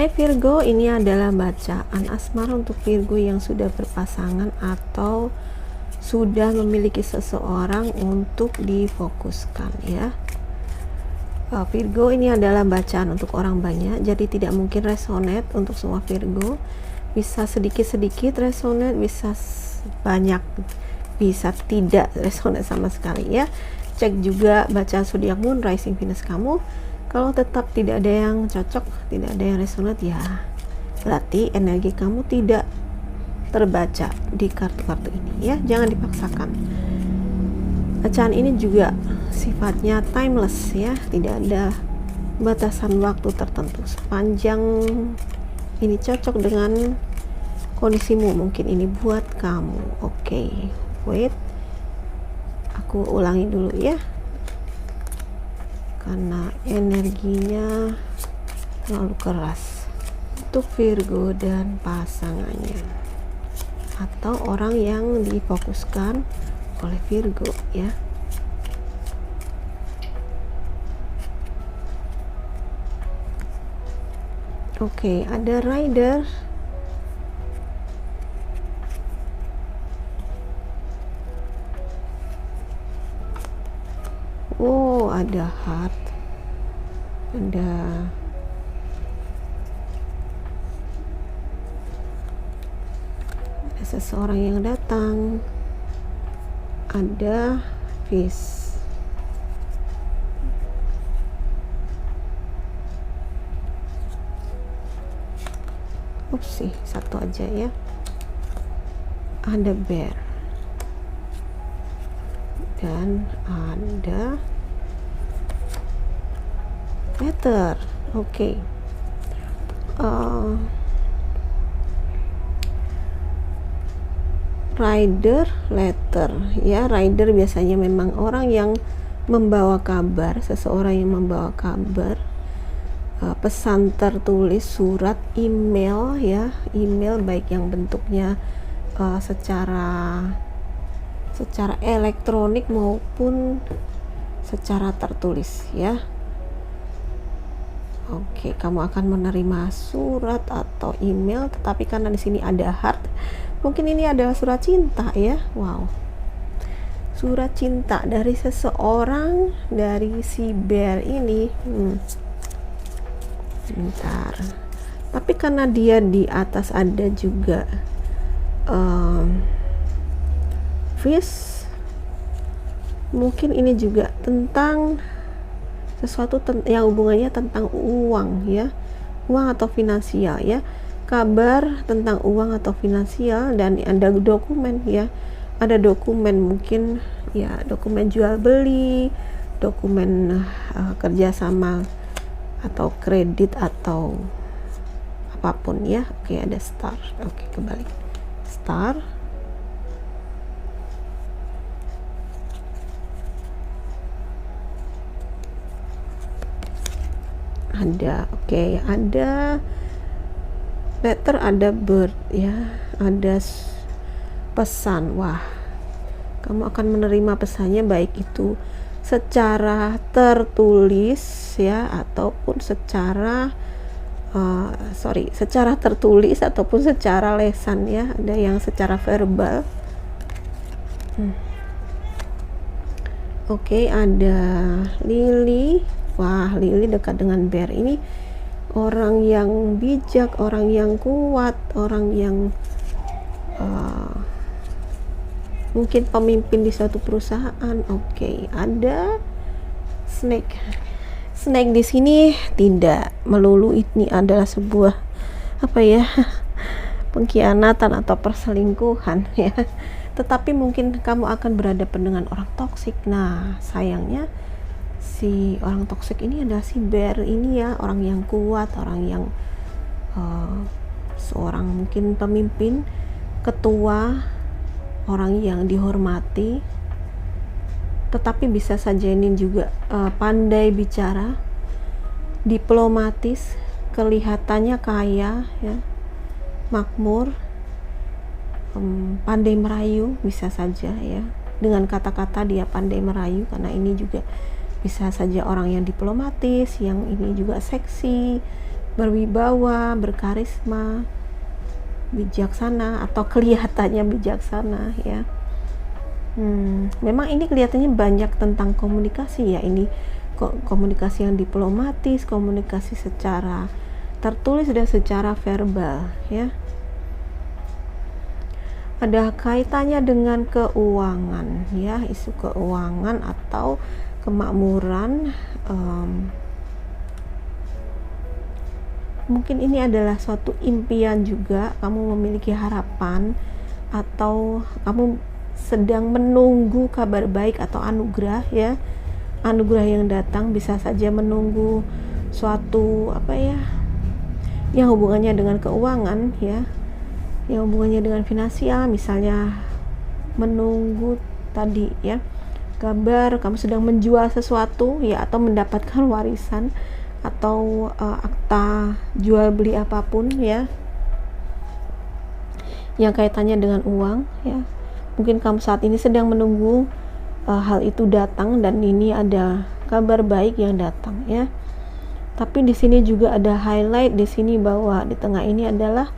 Hai Virgo, ini adalah bacaan asmara untuk Virgo yang sudah berpasangan atau sudah memiliki seseorang untuk difokuskan ya. Virgo, ini adalah bacaan untuk orang banyak, jadi tidak mungkin resonate untuk semua Virgo. Bisa sedikit-sedikit resonate, bisa banyak, bisa tidak resonate sama sekali ya. Cek juga bacaan zodiak moon, rising Venus kamu. Kalau tetap tidak ada yang cocok, tidak ada yang resonate, ya berarti energi kamu tidak terbaca di kartu-kartu ini ya. Jangan dipaksakan. Bacaan ini juga sifatnya timeless ya, tidak ada batasan waktu tertentu. Sepanjang ini cocok dengan kondisimu, mungkin ini buat kamu. Oke, wait, aku ulangi dulu ya, karena energinya terlalu keras untuk Virgo dan pasangannya atau orang yang difokuskan oleh Virgo ya. Oke, ada rider, oh ada heart, ada seseorang yang datang, ada fish, satu aja ya, ada bear dan ada letter. Oke. Rider, letter ya. Rider biasanya memang orang yang membawa kabar, seseorang yang membawa kabar, pesan tertulis, surat, email ya, email baik yang bentuknya secara elektronik maupun secara tertulis ya. Oke, kamu akan menerima surat atau email, tetapi karena di sini ada heart, mungkin ini adalah surat cinta ya. Wow, surat cinta dari seseorang, dari si bear ini. Bentar, tapi karena dia di atas ada juga fish, mungkin ini juga tentang sesuatu yang hubungannya tentang uang ya, uang atau finansial ya, kabar tentang uang atau finansial. Dan ada dokumen ya, ada dokumen, mungkin ya dokumen jual beli, dokumen kerjasama atau kredit atau apapun ya. Oke, ada star. Oke, kembali star, ada. Oke, ada letter, ada bird ya, ada pesan. Wah, kamu akan menerima pesannya baik itu secara tertulis ya, ataupun secara secara tertulis ataupun secara lesan ya. Ada yang secara verbal. Oke, ada lily. Wah, lily dekat dengan bear. Ini orang yang bijak, orang yang kuat, orang yang mungkin pemimpin di suatu perusahaan. Oke, ada snake. Snake di sini tidak melulu ini adalah sebuah pengkhianatan atau perselingkuhan ya, tetapi mungkin kamu akan berhadapan dengan orang toksik. Nah, sayangnya si orang toksik ini adalah si bear ini ya, orang yang kuat, orang yang seorang mungkin pemimpin, ketua, orang yang dihormati, tetapi bisa saja ini juga pandai bicara, diplomatis, kelihatannya kaya ya, makmur, pandai merayu, bisa saja ya, dengan kata-kata dia pandai merayu. Karena ini juga bisa saja orang yang diplomatis, yang ini juga seksi, berwibawa, berkarisma, bijaksana atau kelihatannya bijaksana ya. Memang ini kelihatannya banyak tentang komunikasi ya, ini komunikasi yang diplomatis, komunikasi secara tertulis dan secara verbal ya. Ada kaitannya dengan keuangan ya, isu keuangan atau kemakmuran. Mungkin ini adalah suatu impian juga, kamu memiliki harapan atau kamu sedang menunggu kabar baik atau anugerah ya, anugerah yang datang. Bisa saja menunggu suatu apa ya, yang hubungannya dengan keuangan ya, yang hubungannya dengan finansial, misalnya menunggu tadi ya, kabar kamu sedang menjual sesuatu ya, atau mendapatkan warisan atau akta jual beli apapun ya, yang kaitannya dengan uang ya. Mungkin kamu saat ini sedang menunggu hal itu datang, dan ini ada kabar baik yang datang ya. Tapi di sini juga ada highlight di sini bahwa di tengah ini adalah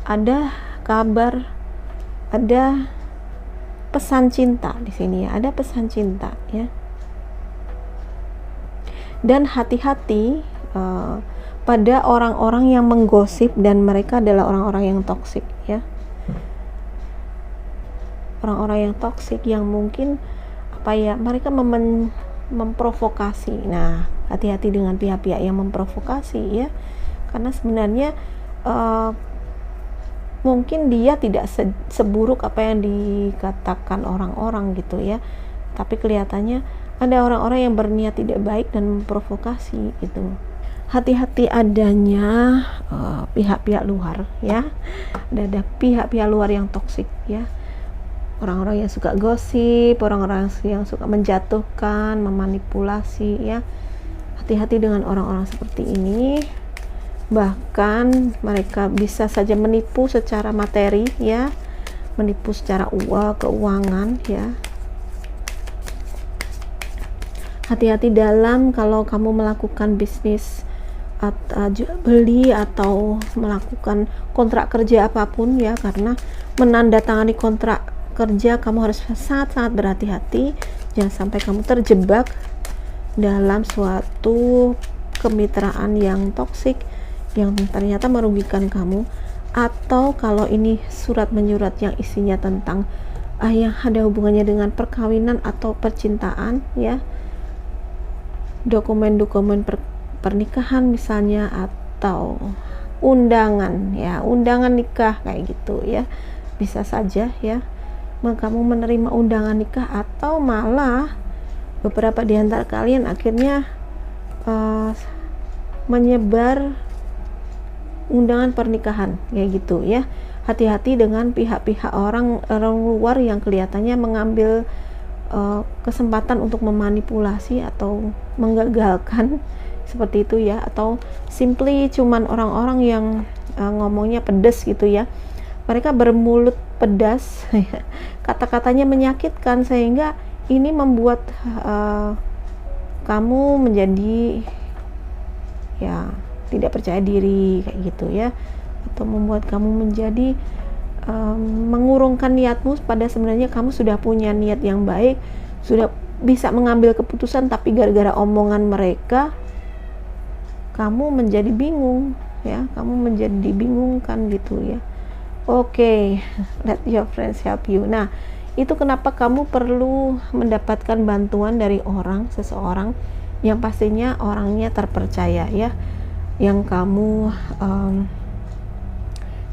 ada kabar, ada pesan cinta di sini ya, ada pesan cinta ya. Dan hati-hati pada orang-orang yang menggosip, dan mereka adalah orang-orang yang toksik ya. Orang-orang yang toksik yang mungkin apa ya, mereka memprovokasi. Nah, hati-hati dengan pihak-pihak yang memprovokasi ya, karena sebenarnya mungkin dia tidak seburuk apa yang dikatakan orang-orang gitu ya, tapi kelihatannya ada orang-orang yang berniat tidak baik dan memprovokasi gitu. Hati-hati adanya pihak-pihak luar ya, ada pihak-pihak luar yang toksik ya, orang-orang yang suka gosip, orang-orang yang suka menjatuhkan, memanipulasi ya. Hati-hati dengan orang-orang seperti ini. Bahkan mereka bisa saja menipu secara materi ya, menipu secara keuangan ya. Hati-hati dalam kalau kamu melakukan bisnis atau jual beli atau melakukan kontrak kerja apapun ya, karena menandatangani kontrak kerja kamu harus sangat-sangat berhati-hati, jangan sampai kamu terjebak dalam suatu kemitraan yang toksik yang ternyata merugikan kamu. Atau kalau ini surat menyurat yang isinya tentang yang ada hubungannya dengan perkawinan atau percintaan ya, dokumen-dokumen pernikahan misalnya, atau undangan ya, undangan nikah kayak gitu ya, bisa saja ya kamu menerima undangan nikah, atau malah beberapa di antara kalian akhirnya menyebar undangan pernikahan kayak gitu ya. Hati-hati dengan pihak-pihak orang luar yang kelihatannya mengambil kesempatan untuk memanipulasi atau menggagalkan seperti itu ya, atau simply cuman orang-orang yang ngomongnya pedas gitu ya, mereka bermulut pedas kata-katanya menyakitkan, sehingga ini membuat kamu menjadi ya tidak percaya diri kayak gitu ya, atau membuat kamu menjadi mengurungkan niatmu, pada sebenarnya kamu sudah punya niat yang baik, sudah bisa mengambil keputusan, tapi gara-gara omongan mereka kamu menjadi bingung ya, kamu menjadi dibingungkan gitu ya. Oke, let your friends help you. Nah, itu kenapa kamu perlu mendapatkan bantuan dari seseorang yang pastinya orangnya terpercaya ya, yang kamu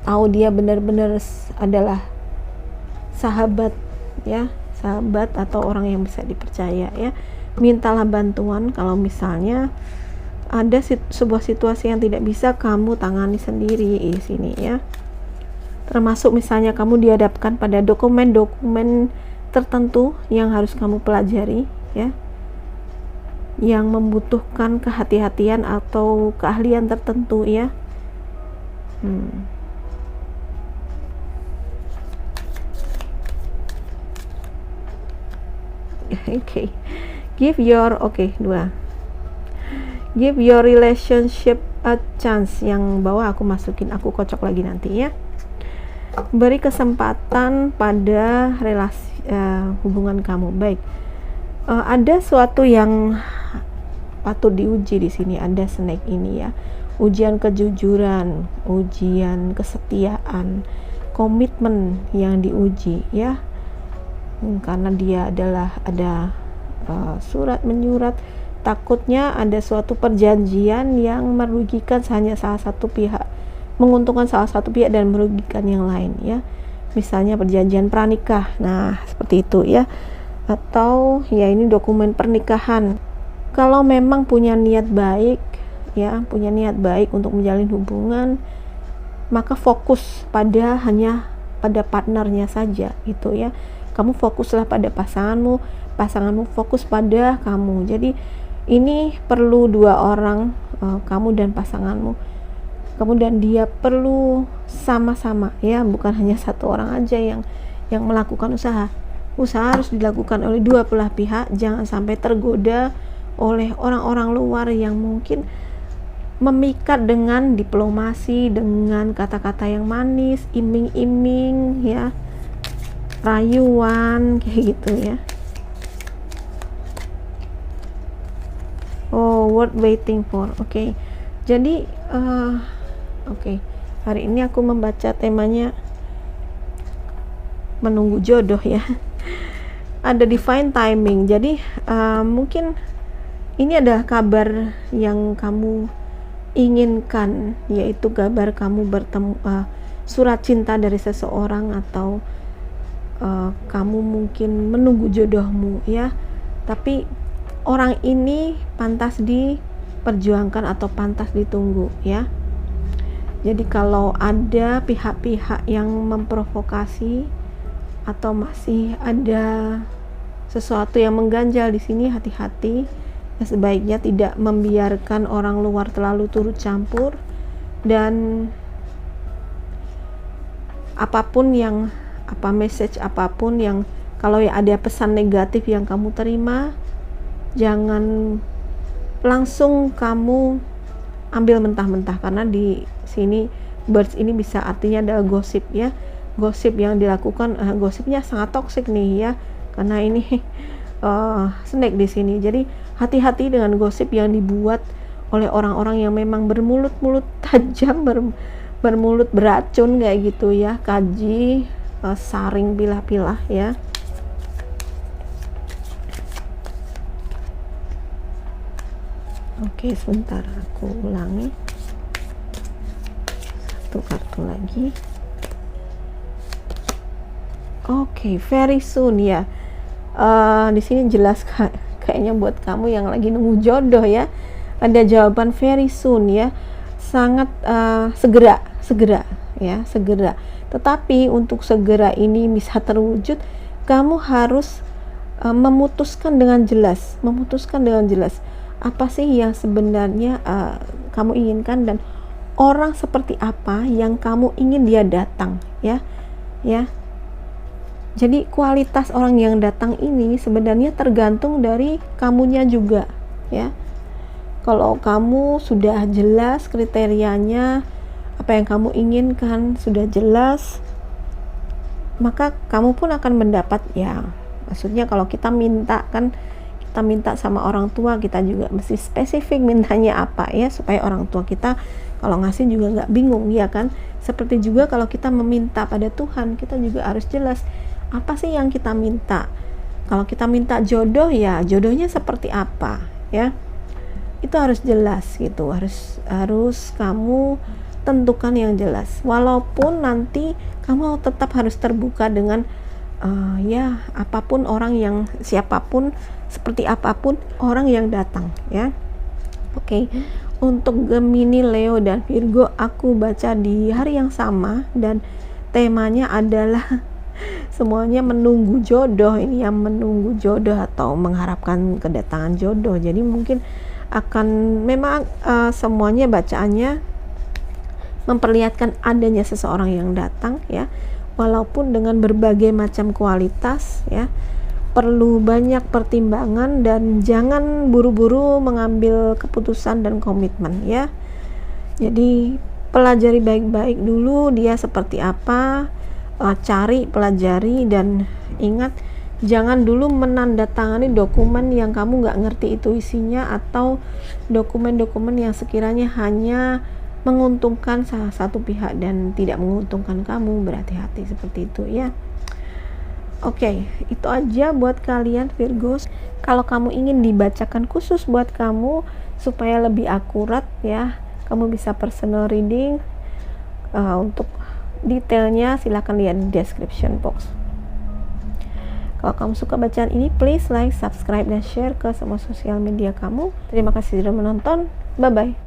tahu dia benar-benar adalah sahabat ya, sahabat atau orang yang bisa dipercaya ya. Mintalah bantuan kalau misalnya ada sebuah situasi yang tidak bisa kamu tangani sendiri di sini ya. Termasuk misalnya kamu dihadapkan pada dokumen-dokumen tertentu yang harus kamu pelajari ya, yang membutuhkan kehati-hatian atau keahlian tertentu ya. Give your relationship a chance, yang bawah aku masukin, aku kocok lagi nanti ya. Beri kesempatan pada relasi hubungan kamu. Baik, ada suatu yang patut diuji di sini, ada snake ini ya. Ujian kejujuran, ujian kesetiaan, komitmen yang diuji ya. Karena dia adalah ada surat menyurat, takutnya ada suatu perjanjian yang merugikan hanya salah satu pihak, menguntungkan salah satu pihak dan merugikan yang lain ya. Misalnya perjanjian pranikah, nah seperti itu ya. Atau ya ini dokumen pernikahan. Kalau memang punya niat baik ya, punya niat baik untuk menjalin hubungan, maka fokus pada hanya pada partnernya saja gitu ya. Kamu fokuslah pada pasanganmu, pasanganmu fokus pada kamu. Jadi ini perlu dua orang, kamu dan pasanganmu, kamu dan dia perlu sama-sama ya, bukan hanya satu orang aja yang melakukan usaha. Usaha harus dilakukan oleh dua belah pihak, jangan sampai tergoda oleh orang-orang luar yang mungkin memikat dengan diplomasi, dengan kata-kata yang manis, iming-iming ya, rayuan kayak gitu ya. Oh, worth waiting for. Oke. Jadi oke. Hari ini aku membaca temanya menunggu jodoh ya. Ada divine timing. Jadi mungkin ini adalah kabar yang kamu inginkan, yaitu kabar kamu bertemu, surat cinta dari seseorang, atau kamu mungkin menunggu jodohmu ya. Tapi orang ini pantas diperjuangkan atau pantas ditunggu ya. Jadi kalau ada pihak-pihak yang memprovokasi atau masih ada sesuatu yang mengganjal di sini, hati-hati. Ya, sebaiknya tidak membiarkan orang luar terlalu turut campur, dan apapun yang message apapun yang, kalau ya ada pesan negatif yang kamu terima, jangan langsung kamu ambil mentah-mentah, karena di sini birds ini bisa artinya adalah gosip ya. Gosip yang dilakukan, gosipnya sangat toksik nih ya, karena ini snake di sini. Jadi hati-hati dengan gosip yang dibuat oleh orang-orang yang memang bermulut-mulut tajam, bermulut beracun kayak gitu ya. Kaji, saring pilah-pilah ya. Oke, sebentar aku ulangi satu kartu lagi. Oke, very soon ya. Di sini jelas kayaknya buat kamu yang lagi nunggu jodoh ya, ada jawaban very soon ya, sangat segera ya, segera. Tetapi untuk segera ini bisa terwujud, kamu harus memutuskan dengan jelas apa sih yang sebenarnya kamu inginkan, dan orang seperti apa yang kamu ingin dia datang ya. Jadi kualitas orang yang datang ini sebenarnya tergantung dari kamunya juga ya. Kalau kamu sudah jelas kriterianya, apa yang kamu inginkan sudah jelas, maka kamu pun akan mendapat ya. Maksudnya kalau kita minta kan, kita minta sama orang tua, kita juga mesti spesifik mintanya apa ya, supaya orang tua kita kalau ngasih juga nggak bingung ya kan. Seperti juga kalau kita meminta pada Tuhan, kita juga harus jelas apa sih yang kita minta. Kalau kita minta jodoh, ya jodohnya seperti apa ya, itu harus jelas gitu, harus kamu tentukan yang jelas. Walaupun nanti kamu tetap harus terbuka dengan ya apapun orang yang, siapapun, seperti apapun orang yang datang ya. Oke. Untuk Gemini, Leo, dan Virgo aku baca di hari yang sama, dan temanya adalah semuanya menunggu jodoh. Ini yang menunggu jodoh atau mengharapkan kedatangan jodoh. Jadi mungkin akan memang semuanya bacaannya memperlihatkan adanya seseorang yang datang ya, walaupun dengan berbagai macam kualitas ya. Perlu banyak pertimbangan dan jangan buru-buru mengambil keputusan dan komitmen ya. Jadi pelajari baik-baik dulu dia seperti apa, cari, pelajari, dan ingat jangan dulu menandatangani dokumen yang kamu nggak ngerti itu isinya, atau dokumen-dokumen yang sekiranya hanya menguntungkan salah satu pihak dan tidak menguntungkan kamu. Berhati-hati seperti itu ya. Oke, itu aja buat kalian Virgo. Kalau kamu ingin dibacakan khusus buat kamu supaya lebih akurat ya, kamu bisa personal reading. Untuk detailnya silahkan lihat di description box. Kalau kamu suka bacaan ini, please like, subscribe, dan share ke semua sosial media kamu. Terima kasih sudah menonton. Bye bye.